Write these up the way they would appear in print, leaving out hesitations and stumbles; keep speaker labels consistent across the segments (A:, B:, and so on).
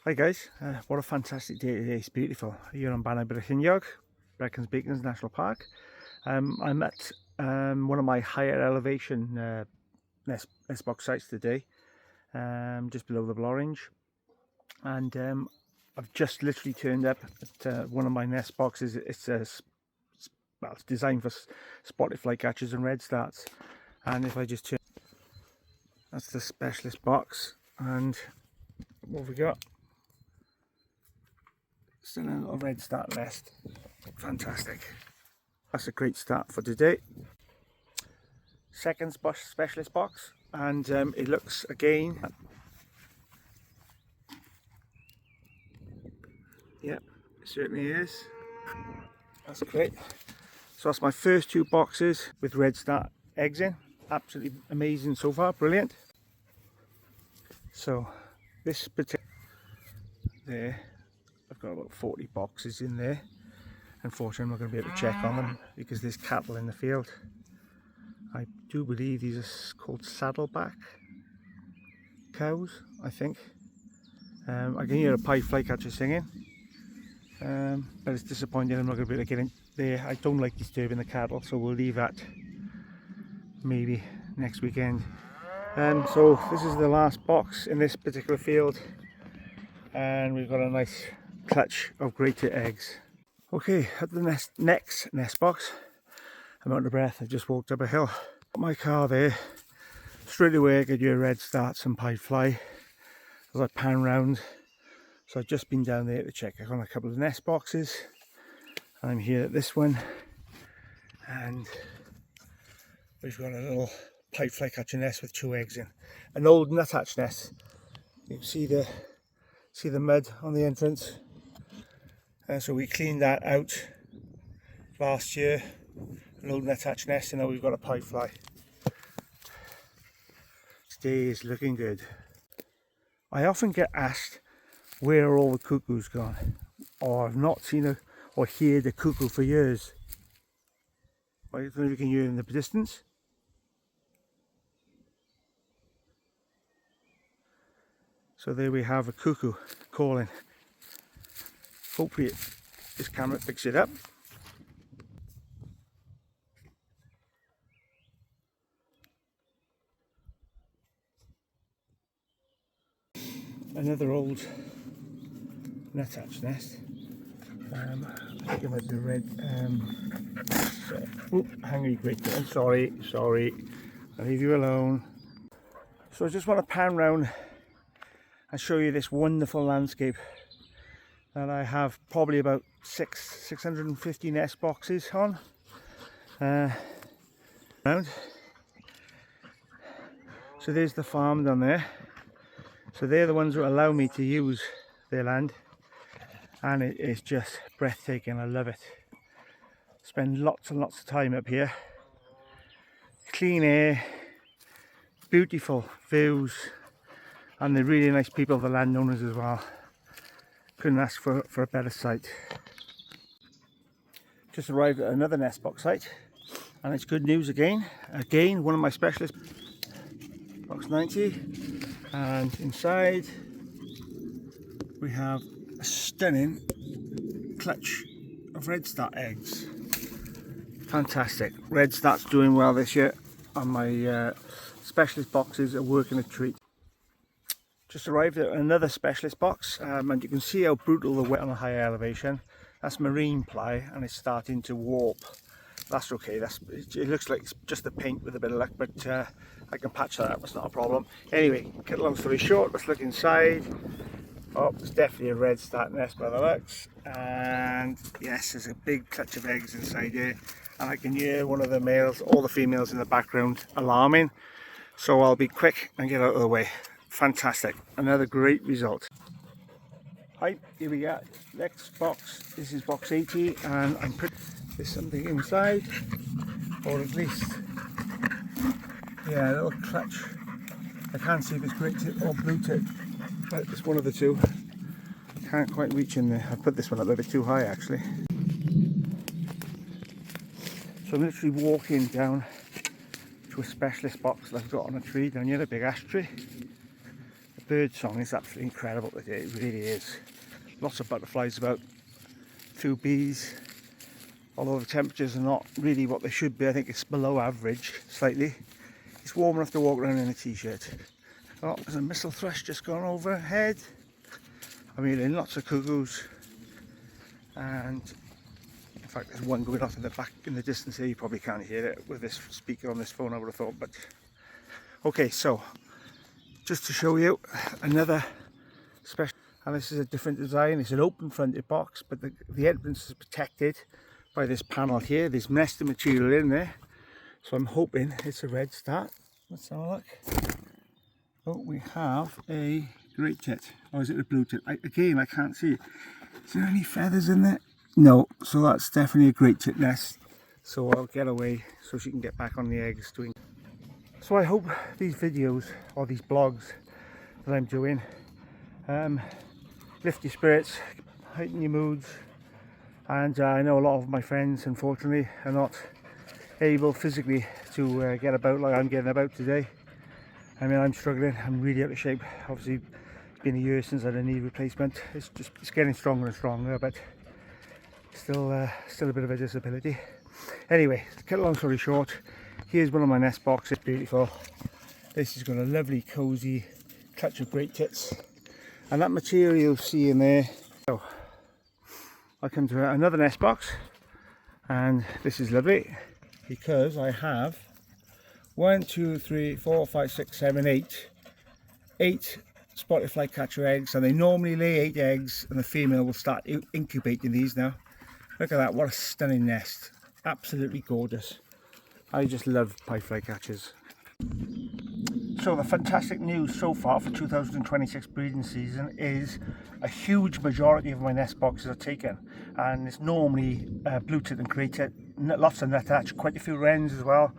A: Hi guys, what a fantastic day today. It's beautiful here on Bannabrichinjog, Brecons Beacons National Park. I'm at one of my higher elevation nest box sites today, just below the Blorange, and I've just literally turned up at one of my nest boxes. It's it's designed for spotted flycatchers and redstarts, and if I just turn, that's the specialist box, and what have we got? Still a little redstart nest. Fantastic. That's a great start for today. Second specialist box, and it looks again. Yep, it certainly is. That's great. So that's my first two boxes with redstart eggs in. Absolutely amazing so far, brilliant. So this particular there, I've got about 40 boxes in there. Unfortunately, I'm not going to be able to check on them because there's cattle in the field. I do believe these are called saddleback cows, I think. I can hear a pied flycatcher singing, but it's disappointing I'm not going to be able to get in there. I don't like disturbing the cattle, so we'll leave that maybe next weekend. So this is the last box in this particular field, and we've got a nice clutch of grated eggs. Okay, at the next nest box, I'm out of breath. I just walked up a hill. Got my car there. Straight away I could hear redstarts and pied fly as I pan round. So I've just been down there to check on a couple of nest boxes. I'm here at this one, and we've got a little pied flycatcher nest with 2 eggs in. An old nuthatch nest. You can see the mud on the entrance. So we cleaned that out last year. An old nuthatch nest, and now we've got a pied fly. Today is looking good. I often get asked where are all the cuckoos gone, or I've not seen or heard a cuckoo for years. I don't know if you can hear in the distance. So there we have a cuckoo calling. Hopefully this camera picks it up. Another old nuthatch nest. I think it might be red. Hungry great. I'm sorry. I'll leave you alone. So I just want to pan round and show you this wonderful landscape that I have probably about 650 nest boxes on. Around. So there's the farm down there. So they're the ones that allow me to use their land, and it is just breathtaking. I love it. Spend lots and lots of time up here. Clean air, beautiful views, and they're really nice people, the landowners as well. Couldn't ask for a better site. Just arrived at another nest box site, and it's good news again. Again, one of my specialists, box 90, and inside we have a stunning clutch of redstart eggs. Fantastic. Redstart's doing well this year, and my specialist boxes are working a treat. Just arrived at another specialist box, and you can see how brutal the wet on a higher elevation. That's marine ply, and it's starting to warp. That's okay. It looks like it's just the paint with a bit of luck, but I can patch that up. It's not a problem. Anyway, cut a long story short, let's look inside. Oh, there's definitely a redstart nest by the looks, and yes, there's a big clutch of eggs inside here, and I can hear one of the males, all the females in the background alarming. So I'll be quick and get out of the way. Fantastic, another great result. Hi, here we go. Next box. This is box 80, and there's something inside, or at least, yeah, a little clutch. I can't see if it's grey tip or blue tip, but it's one of the two. Can't quite reach in there. I put this one up a bit too high actually. So I'm literally walking down to a specialist box that I've got on a tree down here, a big ash tree. bird song is absolutely incredible today, it really is. Lots of butterflies about, few bees, although the temperatures are not really what they should be. I think it's below average slightly. It's warm enough to walk around in a t-shirt. Oh, there's a missile thrush just gone overhead. I'm hearing lots of cuckoos, and in fact there's one going off in the back in the distance here. You probably can't hear it with this speaker on this phone, I would have thought. But okay, so just to show you another special, and this is a different design. It's an open fronted box, but the entrance is protected by this panel here. There's nesting material in there, so I'm hoping it's a Redstart. Let's have a look. Oh, we have a great tit, or is it a blue tit? Again, I can't see it. Is there any feathers in there? No, so that's definitely a great tit nest. So I'll get away so she can get back on the eggs doing. So I hope these videos or these blogs that I'm doing lift your spirits, heighten your moods. And I know a lot of my friends, unfortunately, are not able physically to get about like I'm getting about today. I mean, I'm struggling. I'm really out of shape. Obviously, it's been a year since I had a knee replacement. It's getting stronger and stronger, but still a bit of a disability. Anyway, to cut a long story short, here's one of my nest boxes. Beautiful. This has got a lovely, cosy clutch of great tits, and that material you'll see in there. So I come to another nest box, and this is lovely because I have 1, 2, 3, 4, 5, 6, 7, 8 spotted flycatcher eggs, and they normally lay 8 eggs, and the female will start incubating these now. Look at that, what a stunning nest. Absolutely gorgeous. I just love pied flycatchers. So the fantastic news so far for 2026 breeding season is a huge majority of my nest boxes are taken, and it's normally blue tit and grey tit, lots of nuthatch, quite a few wrens as well.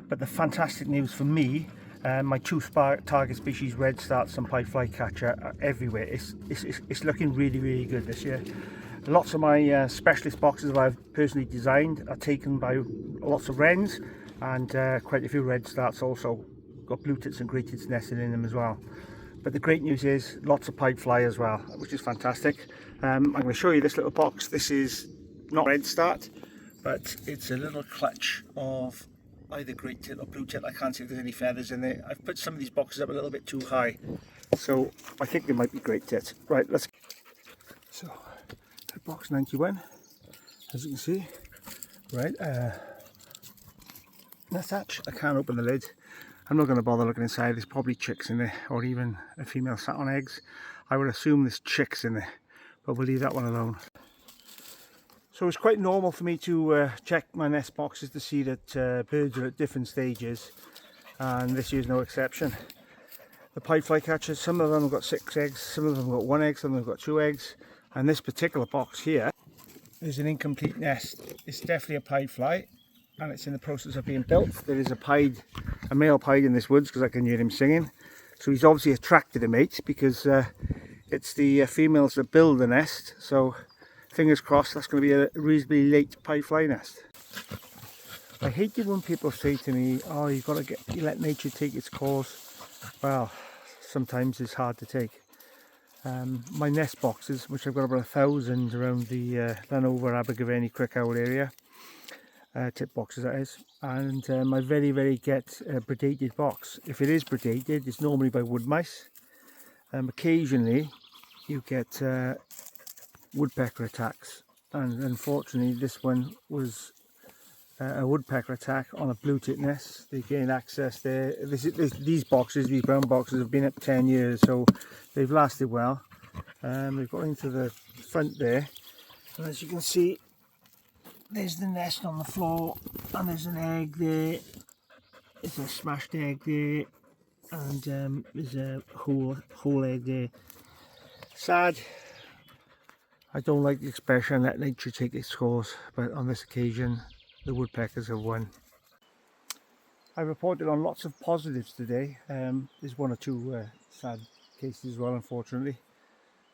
A: But the fantastic news for me, my two target species, Redstarts and Pied Flycatcher, are everywhere. It's looking really, really good this year. Lots of my specialist boxes that I've personally designed are taken by lots of wrens, and quite a few Redstarts also. Got blue tits and grey tits nesting in them as well. But the great news is lots of pied fly as well, which is fantastic. I'm going to show you this little box. This is not Redstart, but it's a little clutch of either great tit or blue tit. I can't see if there's any feathers in there. I've put some of these boxes up a little bit too high, so I think they might be great tit. Right, let's. So, box 91, as you can see. Right, nuthatch. I can't open the lid. I'm not going to bother looking inside. There's probably chicks in there, or even a female sat on eggs. I would assume there's chicks in there, but we'll leave that one alone. So it's quite normal for me to check my nest boxes to see that birds are at different stages, and this year's no exception. The pied flycatchers, some of them have got 6 eggs, some of them have got 1 egg, some of them have got 2 eggs, and this particular box here is an incomplete nest. It's definitely a pied fly, and it's in the process of being built. There is a male pied in this woods because I can hear him singing, so he's obviously attracted a mate because it's the females that build the nest. So fingers crossed that's going to be a reasonably late pied fly nest. I hate it when people say to me, oh, you let nature take its course. Well, sometimes it's hard to take. My nest boxes, which I've got about 1,000 around the Llanover, Abergavenny, Crickhowell area, tip boxes that is, and my very get predated box. If it is predated, it's normally by wood mice. Occasionally you get woodpecker attacks, and unfortunately this one was a woodpecker attack on a blue tit nest. They gained access there. These brown boxes have been up 10 years, so they've lasted well. They've got into the front there, and as you can see, there's the nest on the floor, and there's an egg there. It's a smashed egg there, and there's a whole egg there. Sad. I don't like the expression let nature take its course, but on this occasion the woodpeckers have won. I reported on lots of positives today. There's 1 or 2 sad cases as well, unfortunately.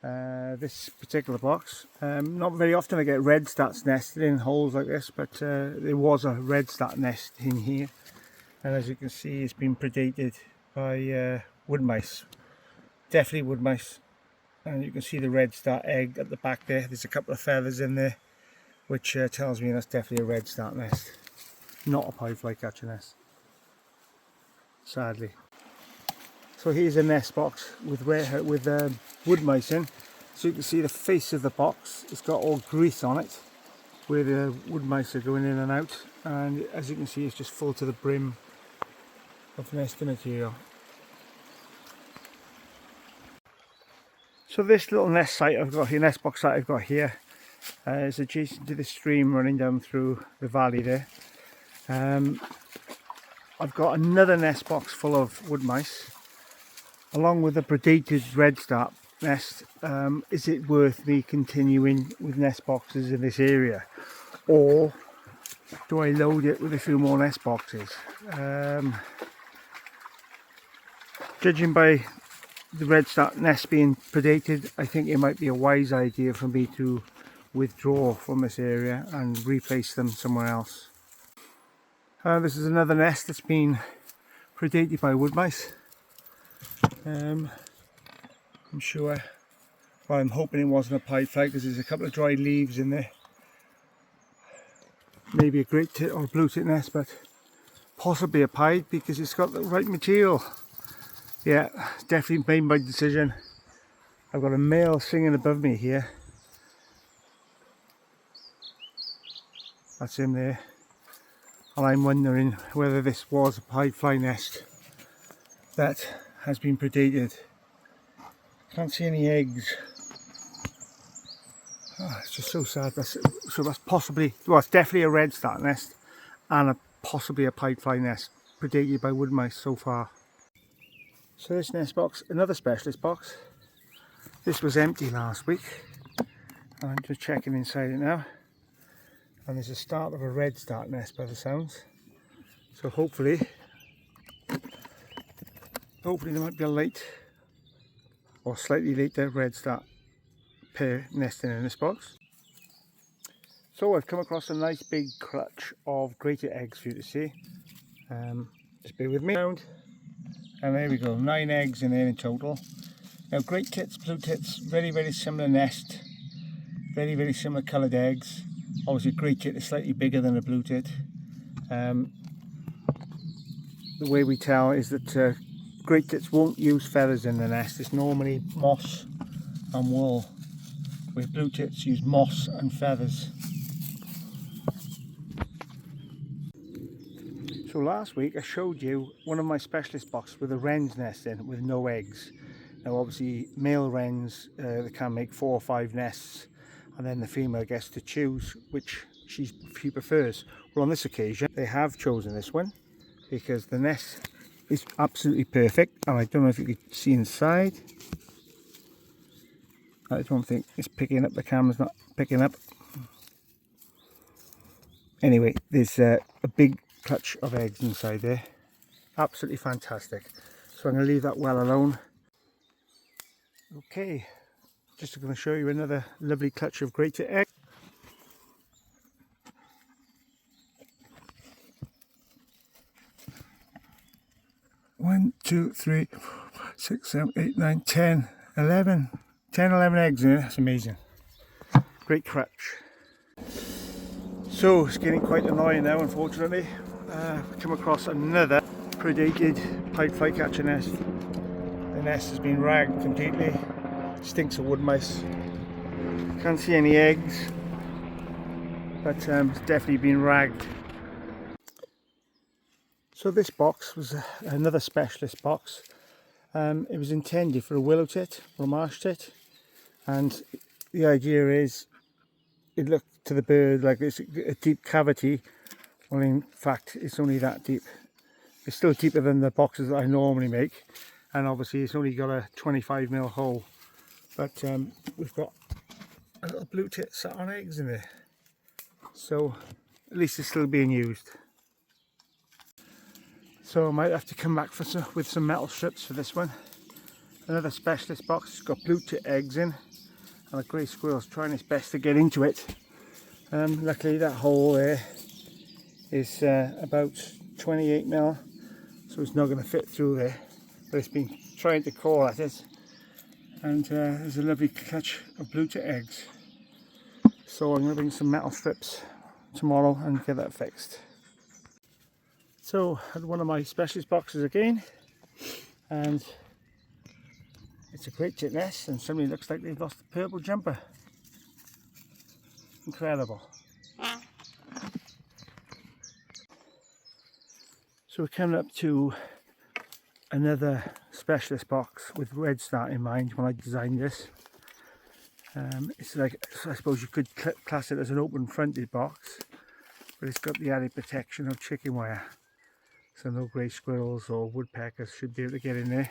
A: This particular box, not very often I get Redstarts nested in holes like this, but there was a Redstart nest in here, and as you can see it's been predated by wood mice. definitely wood mice. And you can see the Redstart egg at the back there. There's a couple of feathers in there, which tells me that's definitely a Redstart nest, not a Pied Flycatcher nest, sadly. So here's a nest box with wood mice in. So you can see the face of the box, it's got all grease on it where the wood mice are going in and out, and as you can see it's just full to the brim of nesting material. So this little nest site I've got here, nest box site I've got here, is adjacent to the stream running down through the valley there. I've got another nest box full of wood mice, along with a predated Redstart nest. Is it worth me continuing with nest boxes in this area, or do I load it with a few more nest boxes? Judging by the Redstart nest being predated, I think it might be a wise idea for me to withdraw from this area and replace them somewhere else. This is another nest that's been predated by wood mice. I'm sure, well, I'm hoping it wasn't a pied fly because there's a couple of dried leaves in there. Maybe a great tit or a blue tit nest, but possibly a pied because it's got the right material. Yeah, definitely made my decision. I've got a male singing above me here. That's him there. And I'm wondering whether this was a pied fly nest that has been predated. Can't see any eggs. Oh, it's just so sad. So that's possibly, well, it's definitely a Redstart nest and possibly a pied fly nest predated by wood mice so far. So this nest box, another specialist box. This was empty last week. I'm just checking inside it now. And there's a start of a Redstart nest by the sounds. So hopefully there might be a late or slightly later Redstart pair nesting in this box. So I've come across a nice big clutch of grated eggs for you to see. Just bear with me. And there we go, 9 eggs in there in total. Now great tits, blue tits, very similar nest, very similar coloured eggs. Obviously great tit is slightly bigger than a blue tit. The way we tell is that great tits won't use feathers in the nest. It's normally moss and wool, where blue tits use moss and feathers. So last week I showed you one of my specialist boxes with a wren's nest in with no eggs. Now obviously male wrens they can make 4 or 5 nests, and then the female gets to choose which she prefers. Well, on this occasion they have chosen this one because the nest is absolutely perfect, and I don't know if you can see inside. I don't think it's picking up, the camera's not picking up. Anyway, there's a big clutch of eggs inside there. Absolutely fantastic. So I'm going to leave that well alone. Okay, just going to show you another lovely clutch of grated eggs. One, 2, 3, 4, 6, 7, 8, 9, 10, 11. 10, 11 eggs in there. That's amazing. Great clutch. So it's getting quite annoying now, unfortunately. I've come across another predated pied flycatcher nest. The nest has been ragged completely. Stinks of wood mice. Can't see any eggs, but it's definitely been ragged. So this box was another specialist box. It was intended for a willow tit or a marsh tit, and the idea is it looked to the bird like it's a deep cavity. Well, in fact it's only that deep. It's still deeper than the boxes that I normally make, and obviously it's only got a 25mm hole, but we've got a little blue tit sat on eggs in there, so at least it's still being used. So I might have to come back with some metal strips for this one. Another specialist box. It's got blue tit eggs in, and a grey squirrel's trying its best to get into it. Luckily that hole there is about 28mm, so it's not going to fit through there, but it's been trying to crawl at it. and there's a lovely clutch of blue tick eggs. So I'm going to bring some metal strips tomorrow and get that fixed. So I had one of my specialist boxes again, and it's a great tit nest, and somebody looks like they've lost the purple jumper. Incredible. So we're coming up to another specialist box with Redstart in mind when I designed this. It's like, I suppose you could class it as an open fronted box, but it's got the added protection of chicken wire, so no grey squirrels or woodpeckers should be able to get in there.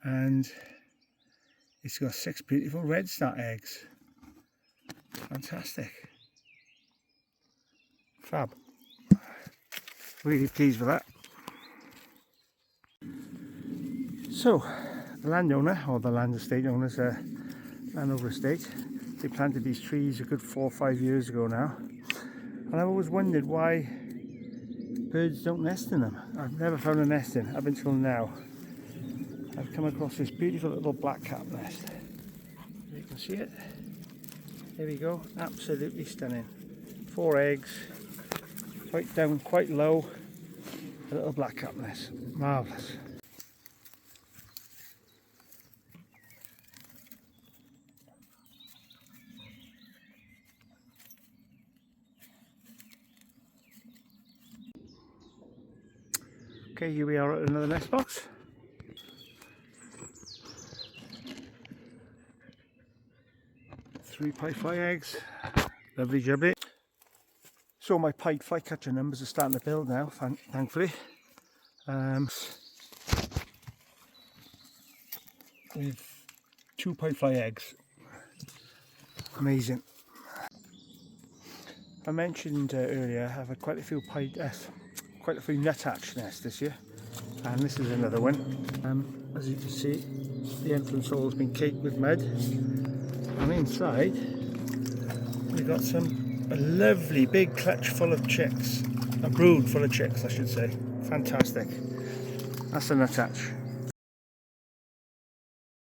A: And it's got 6 beautiful Redstart eggs. Fantastic. Fab. Really pleased with that. So the landowner, or the land estate owners, Landover Estate, they planted these trees a good 4 or 5 years ago now, and I've always wondered why birds don't nest in them. I've never found a nest in up until now. I've come across this beautiful little blackcap nest. You can see it. There we go, absolutely stunning. 4 eggs, right down quite low, a little blackcap nest, marvellous. Okay, here we are at another nest box. Three pied fly eggs, lovely jubbly. So my Pied Flycatcher numbers are starting to build now, thankfully. With 2 pied fly eggs. Amazing. I mentioned earlier I've had quite a few nuthatch nests this year, and this is another one. As you can see, the entrance hall has been caked with mud, and inside we've got a lovely big clutch full of chicks, a brood full of chicks I should say. Fantastic. That's a nuthatch.